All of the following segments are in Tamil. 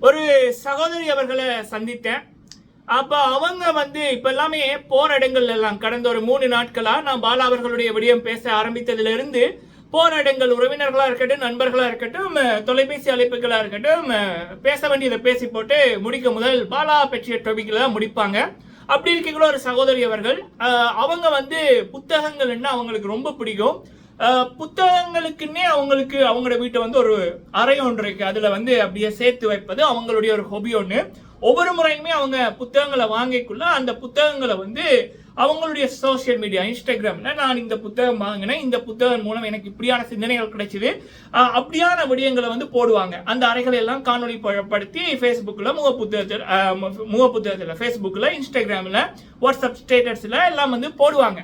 ஒரு சகோதரி அவர்களை சந்தித்தேன். அப்ப அவங்க இப்ப எல்லாமே போற இடங்கள்ல எல்லாம் கடந்த ஒரு 3 நாட்களா நான் பாலா அவர்களுடைய விடயம் பேச ஆரம்பித்ததுல இருந்து போற இடங்கள் உறவினர்களா இருக்கட்டும், நண்பர்களா இருக்கட்டும், தொலைபேசி அழைப்புகளா இருக்கட்டும், பேச வேண்டியதை பேசி போட்டு முடிக்க முதல் பாலா பற்றிய டாபிக்ல தான் முடிப்பாங்க. அப்படி இருக்கீங்களோ ஒரு சகோதரி அவர்கள் அவங்க புத்தகங்கள்னா அவங்களுக்கு ரொம்ப பிடிக்கும். புத்தகங்களுக்குன்னே அவங்களோட வீட்டை ஒரு அறை ஒன்று இருக்கு. அதுல அப்படியே சேர்த்து வைப்பது அவங்களுடைய ஒரு ஹொபி ஒன்று. ஒவ்வொரு முறையுமே அவங்க புத்தகங்களை வாங்கிக்குள்ள அந்த புத்தகங்களை அவங்களுடைய சோசியல் மீடியா இன்ஸ்டாகிராம்ல நான் இந்த புத்தகம் வாங்கினேன், இந்த புத்தகம் மூலம் எனக்கு இப்படியான சிந்தனைகள் கிடைச்சது, அப்படியான விடயங்களை போடுவாங்க. அந்த அறைகளை எல்லாம் காணொலி படுத்தி ஃபேஸ்புக்ல முகப்புத்தகத்தில் ஃபேஸ்புக்ல இன்ஸ்டாகிராம்ல வாட்ஸ்அப் ஸ்டேட்டஸ்ல எல்லாம் போடுவாங்க.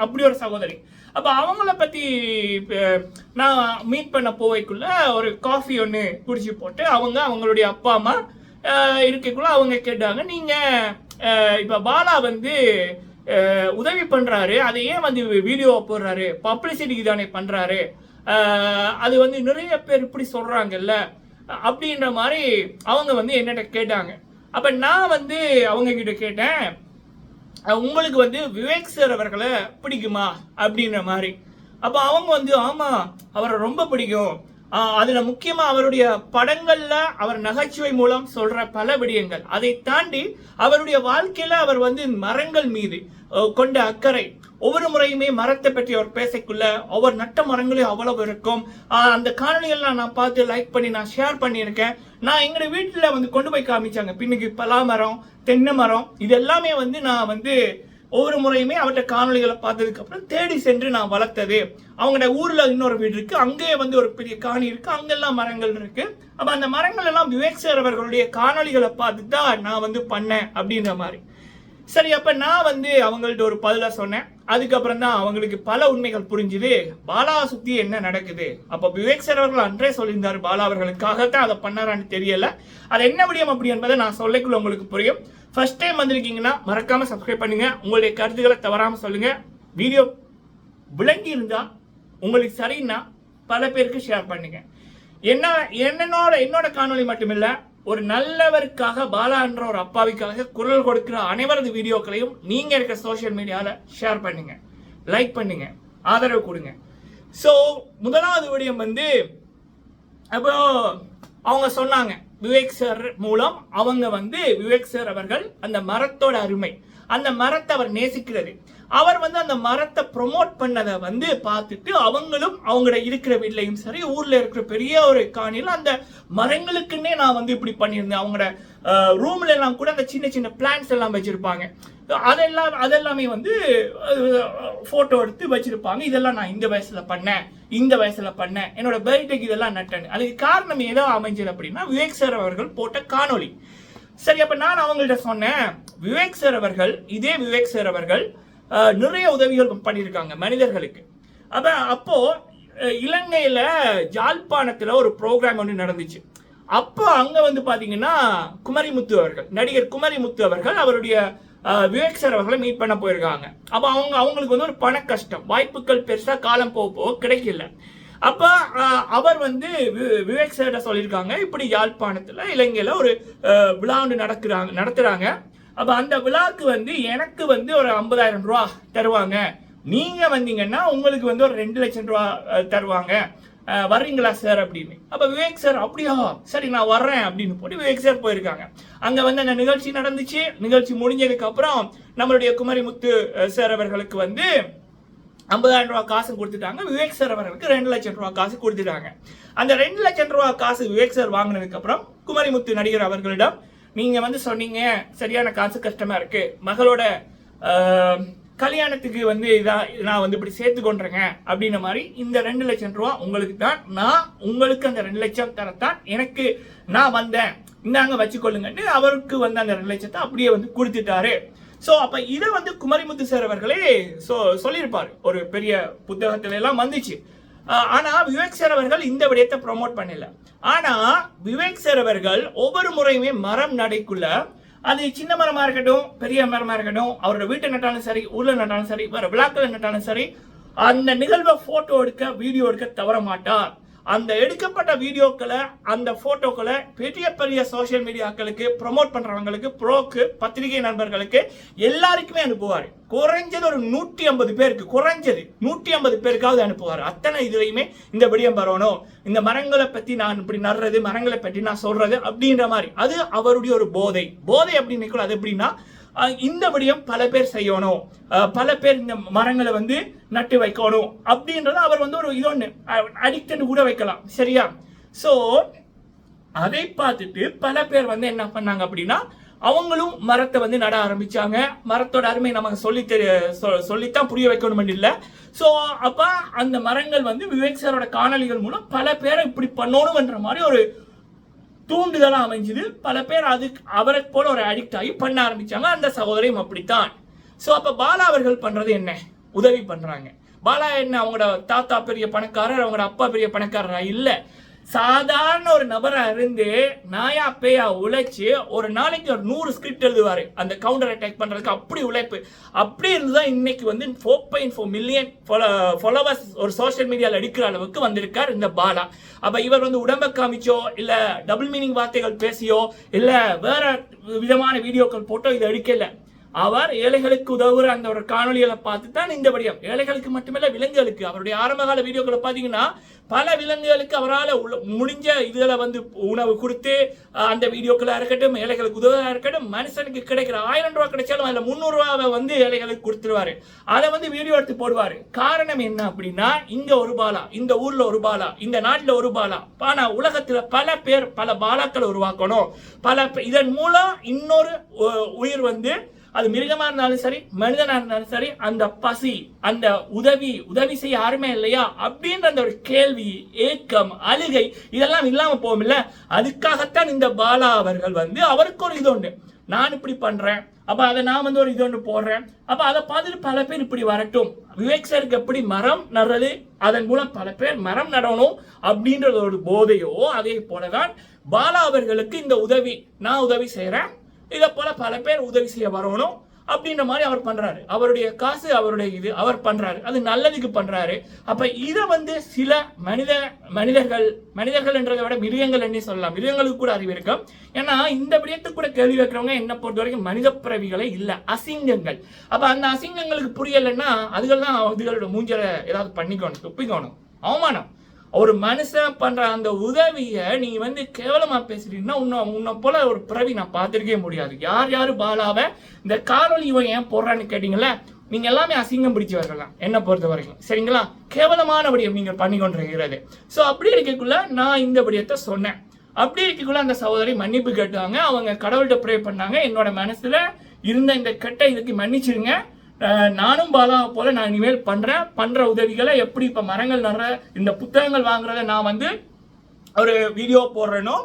அப்படி ஒரு சகோதரி. அப்ப அவங்கள பத்தி நான் மீட் பண்ண போவைக்குள்ள ஒரு காஃபி ஒன்று குடிச்சு போட்டு அவங்களுடைய அப்பா அம்மா இருக்கக்குள்ள அவங்க கேட்டாங்க, நீங்க இப்ப பாலா உதவி பண்றாரு, அதை ஏன் வீடியோ போடுறாரு, பப்ளிசிட்டிக்கு தானே பண்றாரு, அது நிறைய பேர் இப்படி சொல்றாங்கல்ல அப்படின்ற மாதிரி அவங்க என்னட்ட கேட்டாங்க. அப்ப நான் அவங்க கிட்ட கேட்டேன், உங்களுக்கு விவேக் சார் அவர்களை பிடிக்குமா அப்படின்ற மாதிரி. அப்ப அவங்க ஆமா அவரை ரொம்ப பிடிக்கும், அதுல முக்கியமா அவருடைய படங்கள்ல அவர் நகைச்சுவை மூலம் சொல்ற பல விடயங்கள், அதை தாண்டி அவருடைய வாழ்க்கையில அவர் மரங்கள் மீது கொண்ட அக்கறை, ஒவ்வொரு முறையுமே மரத்தை பற்றி அவர் பேசக்குள்ள அவர் நட்ட மரங்களே அவ்வளவு இருக்கும். அந்த காணொலிகள் நான் பார்த்து லைக் பண்ணி நான் ஷேர் பண்ணியிருக்கேன். நான் எங்க வீட்டுல கொண்டு போய் காமிச்சாங்க. பின்னுக்கு பலா மரம், தென்னை மரம், இது எல்லாமே நான் ஒவ்வொரு முறையுமே அவர்கிட்ட காணொலிகளை பார்த்ததுக்கு அப்புறம் தேடி சென்று நான் வளர்த்தது. அவங்களோட ஊர்ல இன்னொரு வீடு இருக்கு, அங்கேயே ஒரு பெரிய காணி இருக்கு, அங்கெல்லாம் மரங்கள் இருக்கு. அப்ப அந்த மரங்கள் எல்லாம் விவேக் சார் அவர்களுடைய காணொலிகளை பார்த்து தான் நான் பண்ணேன் அப்படின்ற மாதிரி. சரி, அப்ப நான் அவங்கள்ட்ட ஒரு பதில சொன்னேன். அதுக்கப்புறம் தான் அவங்களுக்கு பல உண்மைகள் புரிஞ்சுது, பாலா சுத்தி என்ன நடக்குது. அப்ப விவேக் சார் அவர்கள் அன்றே சொல்லியிருந்தாரு, பாலா அவர்களுக்காகத்தான் அதை பண்ணாரான்னு தெரியல. அது என்ன விடயம் அப்படி என்பதை நான் சொல்லக்குள்ள உங்களுக்கு புரியும். ஃபர்ஸ்ட் டைம் வந்திருக்கீங்கன்னா மறக்காம சப்ஸ்கிரைப் பண்ணுங்க, உங்களுடைய கருத்துக்களை தவறாம சொல்லுங்க. வீடியோ விளங்கி இருந்தா உங்களுக்கு சரின்னா பல பேருக்கு ஷேர் பண்ணுங்க. என்னோட காணொலி மட்டுமில்ல, ஒரு நல்லவருக்காக பாலா என்ற ஒரு அப்பாவிக்காக குரல் கொடுக்கிற அனைவரது வீடியோக்களையும் நீங்க இருக்க சோசியல் மீடியால ஷேர் பண்ணுங்க, லைக் பண்ணுங்க, ஆதரவு கொடுங்க. ஸோ முதலாவது விடயம் அப்போ அவங்க சொன்னாங்க, விவேக் சார் மூலம் அவங்க விவேக் சார் அவர்கள் அந்த மரத்தோட அருமை, அந்த மரத்தை அவர் நேசிக்கிறது, அவர் அந்த மரத்தை ப்ரொமோட் பண்ணதை பார்த்துட்டு அவங்களும் அவங்களோட இருக்கிற வீட்லையும் சரி, ஊர்ல இருக்கிற பெரிய ஒரு காணியில் அந்த மரங்களுக்குன்னே நான் இப்படி பண்ணியிருந்தேன். அவங்களோட ரூம்ல எல்லாம் கூட அந்த சின்ன சின்ன பிளான்ஸ் எல்லாம் வச்சிருப்பாங்க. அதெல்லாமே போட்டோ எடுத்து வச்சிருப்பாங்க. இதெல்லாம் நான் இந்த வயசுல பண்ணேன், என்னோட பர்த்டேக்கு இதெல்லாம் நட்டேன். அதுக்கு காரணம் ஏதோ அமைஞ்சது அப்படின்னா விவேக் சார் அவர்கள் போட்ட காணொலி. சரி, அப்ப நான் அவங்கள்ட்ட சொன்னேன், விவேக் சார் அவர்கள் நிறைய உதவிகள் பண்ணியிருக்காங்க மனிதர்களுக்கு. அப்போ இலங்கையில ஜாழ்ப்பாணத்துல ஒரு ப்ரோக்ராம் ஒன்று நடந்துச்சு. அப்போ அங்க பாத்தீங்கன்னா குமரிமுத்து அவர்கள், நடிகர் குமரிமுத்து அவர்கள் அவருடைய விவேக் சார் அவர்களை மீட் பண்ண போயிருக்காங்க. அப்ப அவங்களுக்கு ஒரு பண கஷ்டம், வாய்ப்புகள் பெருசா காலம் போக கிடைக்கல. அப்ப அவர் விவேக் சார்ட்ட சொல்லியிருக்காங்க, இப்படி யாழ்ப்பாணத்துல இலங்கையில ஒரு விழா நடத்துறாங்க. அப்ப அந்த விழாக்கு எனக்கு ஒரு 50,000 ரூபா தருவாங்க, நீங்க வந்தீங்கன்னா உங்களுக்கு ஒரு 2 லட்சம் ரூபா தருவாங்க, வர்றீங்களா சார் அப்படின்னு. அப்ப விவேக் சார் அப்படியா, சரி நான் வர்றேன் அப்படின்னு போட்டு விவேக் சார் போயிருக்காங்க. அங்க அந்த நிகழ்ச்சி நடந்துச்சு. நிகழ்ச்சி முடிஞ்சதுக்கு அப்புறம் நம்மளுடைய குமரிமுத்து சார் அவர்களுக்கு 50,000 ரூபா காசு கொடுத்துட்டாங்க. விவேக் சார் அவர்களுக்கு 2 லட்சம் ரூபா காசு கொடுத்துட்டாங்க. அந்த 2 லட்சம் ரூபா காசு விவேக் சார் வாங்கினதுக்கு அப்புறம் குமரிமுத்து நடிகர் அவர்களிடம், நீங்க சொன்னீங்க சரியான காசு கஷ்டமா இருக்கு, மகளோட கல்யாணத்துக்கு நான் இப்படி சேர்த்து கொண்டேங்க அப்படின்ற மாதிரி, இந்த 2 லட்சம் ரூபா உங்களுக்கு தான், நான் உங்களுக்கு அந்த 2 லட்சம் தரத்தான் எனக்கு நான் வந்தேன், இந்தாங்க வச்சுக்கொள்ளுங்கன்னு அவருக்கு அந்த 2 லட்சத்தை அப்படியே கொடுத்துட்டாரு. சோ அப்ப இதை குமரிமுத்து சார் அவர்களே சொல்லியிருப்பாரு, ஒரு பெரிய புத்தகத்துல எல்லாம் வந்துச்சு. ஆனா விவேக் சார் அவர்கள் இந்த விடயத்தை ப்ரொமோட் பண்ணல. ஆனா விவேக் சார் அவர்கள் ஒவ்வொரு முறையுமே மரம் நடைக்குள்ள, அது சின்ன மரமா இருக்கட்டும், பெரிய மரமா இருக்கட்டும், அவரோட வீட்டை நட்டாலும் சரி, ஊர்ல நட்டாலும் சரி, வேற விழாக்கள் நட்டாலும் சரி, அந்த நிகழ்வை போட்டோ எடுக்க, வீடியோ எடுக்க தவற மாட்டார். அந்த எடுக்கப்பட்ட வீடியோக்களை அந்த போட்டோக்களை பெரிய பெரிய சோசியல் மீடியாக்களுக்கு ப்ரொமோட் பண்றவங்களுக்கு, ப்ரோக்கு, பத்திரிகை நண்பர்களுக்கு எல்லாருக்குமே அனுப்புவார். குறைஞ்சது ஒரு 150 பேருக்கு, குறைஞ்சது 150 பேருக்காவது அனுப்புவார். அத்தனை இதுலையுமே இந்த விடயம் வரணும், இந்த மரங்களை பத்தி நான் இப்படி நடுறது, மரங்களை பற்றி நான் சொல்றது அப்படின்ற மாதிரி. அது அவருடைய ஒரு போதை அப்படின்னு. அது எப்படின்னா, இந்த விடயம் பல பேர் செய்யணும், பல பேர் இந்த மரங்களை வந்து நட்டு வைக்கணும் அப்படின்றத அவர் வந்து ஒரு இது ஒன்று அடிக்ட் கூட வைக்கலாம். சரியா? ஸோ அதை பார்த்துட்டு பல பேர் வந்து என்ன பண்ணாங்க அப்படின்னா, அவங்களும் மரத்தை வந்து நட ஆரம்பிச்சாங்க. மரத்தோட அருமை நமக்கு சொல்லித்தான் புரிய வைக்கணும் இல்லை. ஸோ அப்ப அந்த மரங்கள் வந்து விவேக் சாரோட காணொலிகள் மூலம் பல பேரை இப்படி பண்ணணும்ன்ற மாதிரி ஒரு தூண்டுதலாக அமைஞ்சது. பல பேர் அதுக்கு அவரை போல ஒரு அடிக்ட் ஆகி பண்ண ஆரம்பிச்சாங்க. அந்த சகோதரியும் அப்படித்தான். ஸோ அப்ப பாலா அவர்கள் பண்றது என்ன? உதவி பண்றாங்க. பாலா என்ன அவங்களோட தாத்தா பெரிய பணக்காரர், அவங்களோட அப்பா பெரிய பணக்காரரா? இல்ல, சாதாரண ஒரு நபரா இருந்து நாயா பேயா உழைச்சு ஒரு நாளைக்கு ஒரு 100 ஸ்கிரிப்ட் எழுதுவாரு அந்த கவுண்டர் அட்டாக் பண்றதுக்கு. அப்படி உழைப்பு. அப்படி இருந்துதான் இன்னைக்கு வந்து 4.4 மில்லியன் ஃபாலோவர்ஸ் ஒரு சோசியல் மீடியாவில் அடிக்கிற அளவுக்கு வந்திருக்கார் இந்த பாலா. அப்ப இவர் வந்து உடம்ப காமிச்சோ இல்ல டபுள் மீனிங் வார்த்தைகள் பேசியோ இல்ல வேற விதமான வீடியோக்கள் போட்டோ இதை அடிக்கல. அவர் ஏழைகளுக்கு உதவுற அந்த ஒரு காணொலிகளை பார்த்து தான் இந்த விடயம். ஏழைகளுக்கு மட்டுமல்ல, விலங்குகளுக்கு. அவருடைய ஆரம்பகால வீடியோக்களை பார்த்தீங்கன்னா பல விலங்குகளுக்கு அவரால் முடிஞ்ச இதுல வந்து உணவு கொடுத்து அந்த வீடியோக்களா இருக்கட்டும், ஏழைகளுக்கு உதவியா இருக்கட்டும், மனுஷனுக்கு கிடைக்கிற 1000 ரூபாய் கிடைச்சாலும் அதுல 300 ரூபாவை வந்து ஏழைகளுக்கு கொடுத்துருவாரு. அதை வந்து வீடியோ எடுத்து போடுவாரு. காரணம் என்ன அப்படின்னா, இங்க ஒரு பாலா, இந்த ஊர்ல ஒரு பாலா, இந்த நாட்டுல ஒரு பாலா. ஆனா உலகத்துல பல பேர் பல பாலாக்களை உருவாக்கணும். இதன் மூலம் இன்னொரு உயிர் வந்து, அது மிருகமா இருந்தாலும் சரி, மனிதனா இருந்தாலும் சரி, அந்த பசி, அந்த உதவி செய்ய யாருமே இல்லையா அப்படின்ற அந்த ஒரு கேள்வி, ஏக்கம், அழுகை இதெல்லாம் இல்லாம போகும் இல்ல. அதுக்காகத்தான் இந்த பாலா அவர்கள் வந்து அவருக்கு ஒரு இது உண்டு, நான் இப்படி பண்றேன், அப்ப அதை நான் வந்து ஒரு இது ஒன்று போடுறேன், அப்ப அதை பார்த்துட்டு பல பேர் இப்படி வரட்டும். விவேக் சாருக்கு எப்படி மரம் நடுறது, அதன் மூலம் பல பேர் மரம் நடணும் அப்படின்றது ஒரு போதையோ, அதே போலதான் பாலா அவர்களுக்கு இந்த உதவி, நான் உதவி செய்யறேன், இதை போல பல பேர் உதவி செய்ய வரணும் அப்படின்ற மாதிரி அவர் பண்றாரு. அவருடைய காசு, அவருடைய இது அவர் பண்றாரு, அது நல்லதுக்கு பண்றாரு. அப்ப இதை வந்து சில மனிதர்கள் என்றதை விட மிருகங்கள் என்ன சொல்லலாம், மிருகங்களுக்கு கூட அறிவு இருக்கும். ஏன்னா இந்த விடயத்துக்கு கூட கேள்வி வைக்கிறவங்க என்ன பொறுத்த வரைக்கும் மனித பிறவிகளே இல்ல, அசிங்கங்கள். அப்ப அந்த அசிங்கங்களுக்கு புரியலைன்னா அதுகள் அதுகளோட மூஞ்சலை ஏதாவது பண்ணிக்கணும், துப்பிக்கணும். அவமானம். ஒரு மனுஷன் பண்ற அந்த உதவியை நீ வந்து கேவலமா பேசுறீங்கன்னா உன்னை போல ஒரு பிறவி நான் பார்த்திருக்கவே முடியாது. யாரு பாலாவை இந்த காணொலி இவன் ஏன் போடுறான்னு கேட்டீங்களா, நீங்க எல்லாமே அசிங்கம் பிடிச்சவர்கள் தான் என்ன பொறுத்த வரைக்கும். சரிங்களா? கேவலமான விடயம் நீங்க பண்ணி கொண்டிருக்கிறது. ஸோ அப்படி இருக்கக்குள்ள நான் இந்த விடயத்தை சொன்னேன். அப்படி இருக்கக்குள்ள அந்த சகோதரி மன்னிப்பு கேட்டாங்க. அவங்க கடவுள்கிட்ட ப்ரே பண்ணாங்க, என்னோட மனசுல இருந்த இந்த கெட்ட இதுக்கு மன்னிச்சிருங்க, நானும் பாலாவை போல நான் இனிமேல் பண்ற உதவிகளை எப்படி இப்ப மரங்கள் நடுற, இந்த புத்தகங்கள் வாங்குறத நான் வந்து ஒரு வீடியோ போடுறேனோ,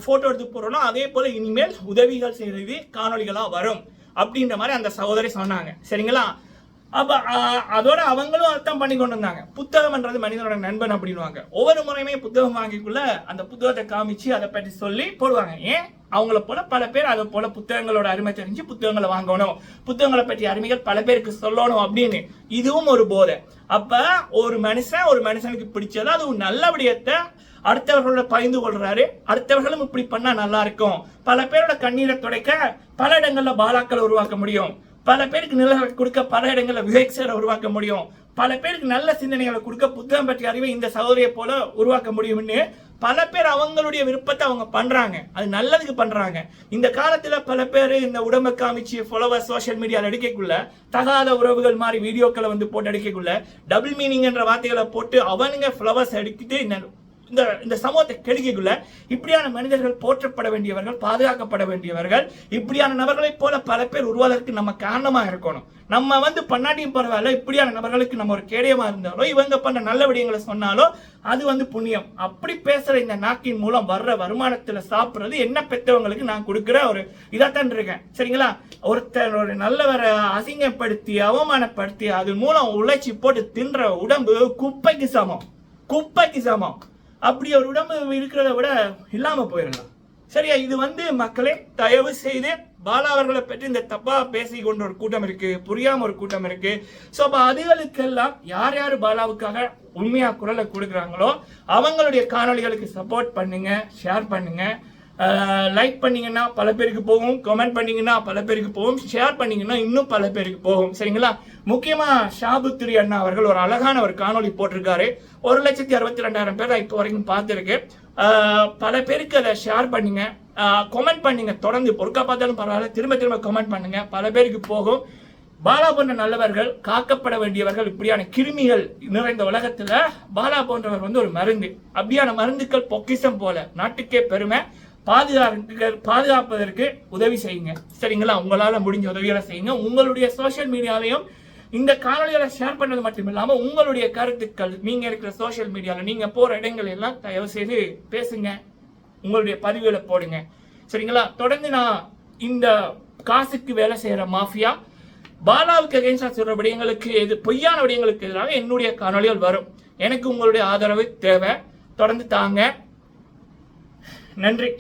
போட்டோ எடுத்து போடுறேனோ, அதே போல இனிமேல் உதவிகள் செய்யறது காணொலிகளா வரும் அப்படின்ற மாதிரி அந்த சகோதரி சொன்னாங்க. சரிங்களா? அப்ப அதோட அவங்களும் அர்த்தம் பண்ணி கொண்டு வந்தாங்க. புத்தகம்ன்றது மனிதனோட நண்பன் அப்படின்வாங்க. ஒவ்வொரு முறையுமே புத்தகம் வாங்கிக்குள்ள அந்த புத்தகத்தை காமிச்சு அதை பற்றி சொல்லி போடுவாங்க. ஏன் அவங்கள போல பல பேர் அதை போல புத்தகங்களோட அருமை தெரிஞ்சு புத்தகங்களை வாங்கணும், புத்தகங்களை பற்றி அருமைகள் பல பேருக்கு சொல்லணும் அப்படின்னு. இதுவும் ஒரு போதை. அப்ப ஒரு மனுஷனுக்கு பிடிச்சது அது ஒரு நல்ல விடயத்தை அடுத்தவர்களோட பகிர்ந்து கொள்றாரு. அடுத்தவர்களும் இப்படி பண்ணா நல்லா இருக்கும். பல பேரோட கண்ணீரை துடைக்க பல இடங்கள்ல பாலாக்களை உருவாக்க முடியும். பல பேருக்கு நிலங்களை கொடுக்க பல இடங்கள்ல விவேக் சாரை உருவாக்க முடியும். பல பேருக்கு நல்ல சிந்தனைகளை கொடுக்க புத்தகம் பற்றிய அறிவை இந்த சகோதரியை போல உருவாக்க முடியும்னு பல பேர் அவங்களுடைய விருப்பத்தை அவங்க பண்றாங்க. அது நல்லதுக்கு பண்றாங்க. இந்த காலத்துல பல பேர் இந்த உடம்பை காமிச்சு ஃபாலோவர்ஸ் சோசியல் மீடியாவில் அடிக்கக்குள்ள, தகாத உறவுகள் மாதிரி வீடியோக்களை வந்து போட்டு அடிக்கக்குள்ள, டபுள் மீனிங் என்ற வார்த்தைகளை போட்டு அவனுங்க ஃபாலோவர்ஸ் அடிக்கிட்டு இந்த சமூகத்தை கெடுக்கக்குள்ள, இப்படியான மனிதர்கள் போற்றப்பட வேண்டியவர்கள், பாதுகாக்கப்பட வேண்டியவர்கள், இப்படியான நபர்களை போல பல பேர் உருவாவதற்கு நம்ம காரணமா இருக்கணும். நம்ம வந்து பண்ணாட்டியும் பரவாயில்ல, இப்படியான நபர்களுக்கு நம்ம ஒரு கேடயமா இருந்தாலோ, இவங்க பண்ண நல்ல விடயங்களை சொன்னாலோ அது வந்து புண்ணியம். அப்படி பேசுற இந்த நாக்கின் மூலம் வர்ற வருமானத்துல சாப்பிடுறது என்ன பெற்றவங்களுக்கு நான் கொடுக்குற ஒரு இதாத்தான் இருக்கேன். சரிங்களா? ஒருத்தர் ஒரு நல்லவரை அசிங்கப்படுத்தி அவமானப்படுத்தி அது மூலம் உழைச்சி போட்டு தின்ற உடம்பு குப்பைக்கு சமம். அப்படி ஒரு உடம்பு இருக்கிறத விட இல்லாம போயிடலாம். சரியா? இது மக்களே தயவு செய்து பாலா அவர்களை பற்றி இந்த தப்பா பேசி கொண்ட ஒரு கூட்டம் இருக்கு, புரியாம ஒரு கூட்டம் இருக்கு. சோ அப்ப அதுகளுக்கெல்லாம் யார் யார் பாலாவுக்காக உண்மையா குரலை கொடுக்குறாங்களோ அவங்களுடைய காணொலிகளுக்கு சப்போர்ட் பண்ணுங்க, ஷேர் பண்ணுங்க. லைக் பண்ணீங்கன்னா பல பேருக்கு போகும், கமெண்ட் பண்ணீங்கன்னா பல பேருக்கு போகும், ஷேர் பண்ணீங்கன்னா இன்னும் பல பேருக்கு போகும். சரிங்களா? முக்கியமா ஷாபுத்திரி அண்ணா அவர்கள் ஒரு அழகான ஒரு காணொலி போட்டிருக்காரு. 1,62,200 பேர் இப்போ வரைக்கும் பார்த்துருக்கு. பல பேருக்கு அதை ஷேர் பண்ணுங்க, கமெண்ட் பண்ணுங்க. தொடர்ந்து பொறுக்கா பார்த்தாலும் பரவாயில்ல, திரும்ப திரும்ப கமெண்ட் பண்ணுங்க, பல பேருக்கு போகும். பாலா போன்ற நல்லவர்கள், காக்கப்பட வேண்டியவர்கள், இப்படியான கிருமிகள் நிறைந்த உலகத்துல பாலா போன்றவர் ஒரு மருந்து. அப்படியான மருந்துக்கள் பொக்கிஷம் போல, நாட்டுக்கே பெருமை. பாதுகாப்பதற்கு உதவி செய்யுங்க. சரிங்களா? உங்களால முடிஞ்ச உதவிகளை செய்யுங்க. உங்களுடைய சோசியல் மீடியாலையும் இந்த காணொலிகளை ஷேர் பண்ணது மட்டும் இல்லாம உங்களுடைய கருத்துக்கள், நீங்க இருக்கிற சோசியல் மீடியால நீங்க போற இடங்கள் எல்லாம் தயவு செய்து பேசுங்க, உங்களுடைய பதிவுகளை போடுங்க. சரிங்களா? தொடர்ந்து நான் இந்த காசுக்கு வேலை செய்யற மாஃபியா பாலாவுக்கு அகைன்ஸ்டா சொல்ற விடயங்களுக்கு பொய்யான விடயங்களுக்கு எதிராக என்னுடைய காணொலிகள் வரும். எனக்கு உங்களுடைய ஆதரவு தேவை. தொடர்ந்து தாங்க. நன்றி.